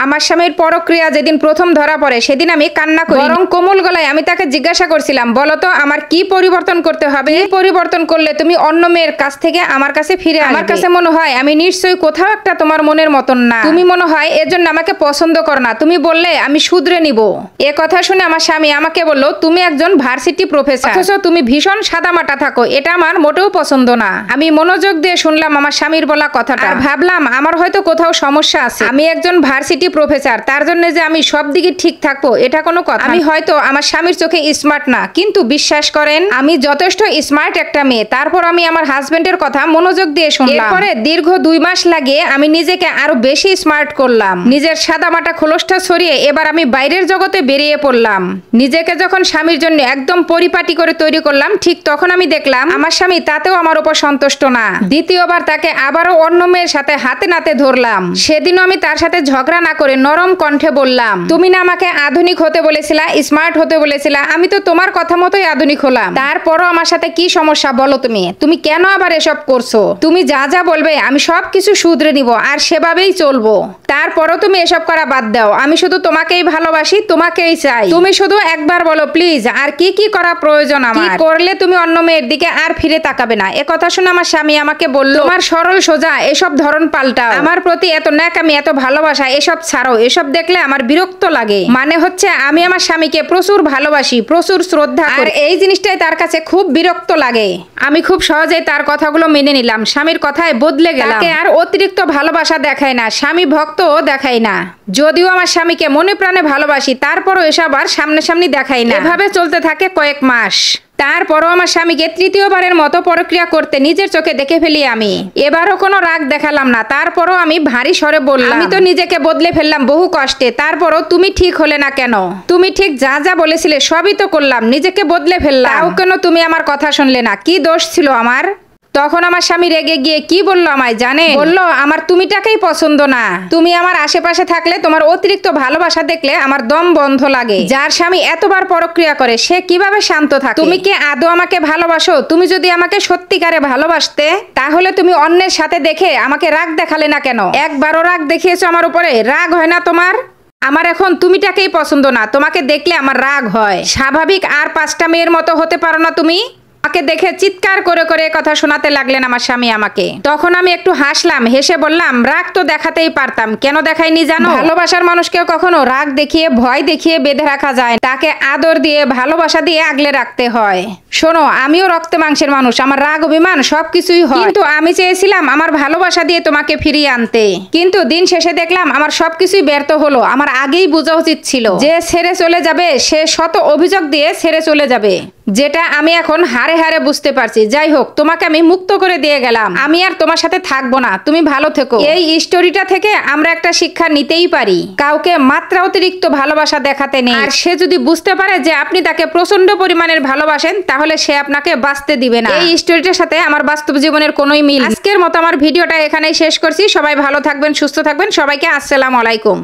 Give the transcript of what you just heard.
আমার স্বামীর পরক্রিয়া যেদিন প্রথম ধরা পড়ে সেদিন আমি কান্না করি, বরং কোমল গলায় আমি তাকে জিজ্ঞাসা করছিলাম, বলো তো আমার কি পরিবর্তন করতে হবে, কি পরিবর্তন করলে তুমি অন্য মেয়ের কাছ থেকে আমার কাছে ফিরে আসবে। আমার কাছে মনে হয় আমি নিশ্চয়ই কোথাও একটা তোমার মনের মতন না, তুমি মনে হয় এজন্য আমাকে পছন্দ করো না, তুমি বললে আমি শুধরে নিব। এ কথা শুনে আমার স্বামী আমাকে বলল, তুমি একজন ভার্সিটি প্রফেসর, অথচ তুমি ভীষণ সাদামাটা থাকো, এটা আমার মোটেও পছন্দ না। আমি মনোযোগ দিয়ে শুনলাম আমার স্বামীর বলা কথাটা, আর ভাবলাম আমার হয়তো কোথাও সমস্যা আছে। আমি একজন ভার্সিটি প্রফেসর, তার জন্য যে আমি সব দিকে ঠিক থাকবো এটা কোনো কথা? আমি হয়তো আমার স্বামীর চোখে স্মার্ট না, কিন্তু বিশ্বাস করেন আমি যথেষ্ট স্মার্ট একটা মেয়ে। তারপর আমি আমার হাজবেন্ডের কথা মনোযোগ দিয়ে শুনলাম। এরপরে দীর্ঘ 2 মাস লাগিয়ে আমি নিজেকে আরো বেশি স্মার্ট করলাম। নিজের সাদামাটা খোলসটা সরিয়ে এবার আমি বাইরের জগতে বেরিয়ে পড়লাম। নিজেকে যখন স্বামীর জন্য একদম পরিপাটি করে তৈরি করলাম, ঠিক তখন আমি দেখলাম আমার স্বামী তাতেও আমার উপর সন্তুষ্ট না। দ্বিতীয়বার তাকে আবারও অন্য মেয়ের সাথে হাতে নাতে ধরলাম। সেদিনও আমি তার সাথে ঝগড়া না করে নরম কণ্ঠে বললাম, তুমি না আমাকে আধুনিক হতে বলেছিলা, স্মার্ট হতে বলেছিলা, আমি তো তোমার কথা মতোই আধুনিক হলাম। তারপরও আমার সাথে কি সমস্যা বলো? তুমি কেন আবার এসব করছো? তুমি যা যা বলবে আমি সব কিছু শুধরে নিব আর সেভাবেই চলবো। তারপরও তুমি এসব করা বাদ দাও। আমি শুধু তোমাকেই ভালোবাসি, তোমাকেই চাই। তুমি শুধু একবার বলো প্লিজ, আর কি কি করা প্রয়োজন আমার, কি করলে তুমি অন্য মেয়ের দিকে আর ফিরে তাকাবে না। এ কথা শুনে আমার স্বামী আমাকে বলল, তোমার সরল সোজা এসব ধরন পাল্টাও, আমার প্রতি এত ন্যাকামি এত ভালোবাসা এসব ছাড়ো, এসব দেখলে আমার বিরক্ত লাগে। মানে হচ্ছে আমি আমার স্বামীকে প্রচুর ভালোবাসি, প্রচুর শ্রদ্ধা করি, আর এই জিনিসটাই তার কাছে খুব বিরক্ত লাগে। আমি খুব সহজেই তার কথাগুলো মেনে নিলাম, স্বামীর কথায় বদলে গেলাম। তাকে আর অতিরিক্ত ভালোবাসা দেখাই না, স্বামী ভক্তও দেখাই না। যদিও আমার স্বামীকে মনে প্রাণে ভালোবাসি, তারপরও এসব আর সামনাসামনি দেখাই না। এভাবে চলতে থাকে কয়েক মাস। তারপরও আমার স্বামীকে তৃতীয়বারের মতো পরক্রিয়া করতে নিজের চোখে দেখে ফেলি আমি। এবারও কোনো রাগ দেখালাম না, তারপরও আমি ভারী স্বরে বললাম, আমি তো নিজেকে বদলে ফেললাম বহু কষ্টে, তারপরও তুমি ঠিক হলে না কেন? তুমি ঠিক যা যা বলেছিলে সবই তো করলাম, নিজেকে বদলে ফেললাম, তাও কেন তুমি আমার কথা শুনলে না? কি দোষ ছিল আমার? তখন আমার স্বামী রেগে গিয়ে কি বললো আমায় জানে? বললো আমার তুমিটাকেই পছন্দ না, তুমি আমার আশেপাশে থাকলে তোমার অতিরিক্ত ভালোবাসা দেখলে আমার দম বন্ধ লাগে। যার স্বামী এতবার পরক্রিয়া করে সে কিভাবে শান্ত থাকে? তুমি কি আদৌ আমাকে ভালোবাসো? তুমি যদি আমাকে সত্যিকারে ভালোবাসতে তাহলে তুমি অন্যের সাথে দেখে আমাকে রাগ দেখালে না কেন? একবারও রাগ দেখিয়েছো আমার উপরে, রাগ হয় না তোমার? আমার এখন তুমিটাকেই পছন্দ না, তোমাকে দেখলে আমার রাগ হয়। স্বাভাবিক আর 5টা মেয়ের মতো হতে পারো না তুমি? আমাকে দেখে চিৎকার করে করে কথা শোনাতে লাগলেন আমার স্বামী আমাকে। তখন আমি একটু হাসলাম, হেসে বললাম, রাগ তো দেখাতেই পারতাম, কেন দেখাইনি জানো? ভালোবাসার মানুষকে কখনো রাগ দেখিয়ে ভয় দেখিয়ে বেঁধে রাখা যায়, তাকে আদর দিয়ে ভালোবাসা দিয়ে আগলে রাখতে হয়। শোনো, আমিও রক্তে মাংসের মানুষ, আমার রাগ অভিমান সবকিছুই হয়, কিন্তু আমি চেয়েছিলাম আমার ভালোবাসা দিয়ে তোমাকে ফিরিয়ে আনতে, কিন্তু দিন শেষে দেখলাম আমার সবকিছুই ব্যর্থ হলো। আমার আগেই বোঝা উচিত ছিল যে ছেড়ে চলে যাবে সে শত অভিযোগ দিয়ে ছেড়ে চলে যাবে, যেটা আমি এখন হারে হারে বুঝতে পারছি। যাই হোক, তোমাকে আমি মুক্ত করে দিয়ে গেলাম, আমি আর তোমার সাথে থাকবো না, তুমি ভালো থেকো। এই স্টোরিটা থেকে আমরা একটা শিক্ষা নিতেই পারি, কাউকে মাত্রা অতিরিক্ত ভালোবাসা দেখাতে নেই। আর সে যদি বুঝতে পারে যে আপনি তাকে প্রচন্ড পরিমাণের ভালোবাসেন, তাহলে সে আপনাকে বাঁচতে দিবে না। এই স্টোরিটার সাথে আমার বাস্তব জীবনের কোনোই মিল। আজকের মতো আমার ভিডিওটা এখানেই শেষ করছি। সবাই ভালো থাকবেন, সুস্থ থাকবেন। সবাইকে আসসালামু আলাইকুম।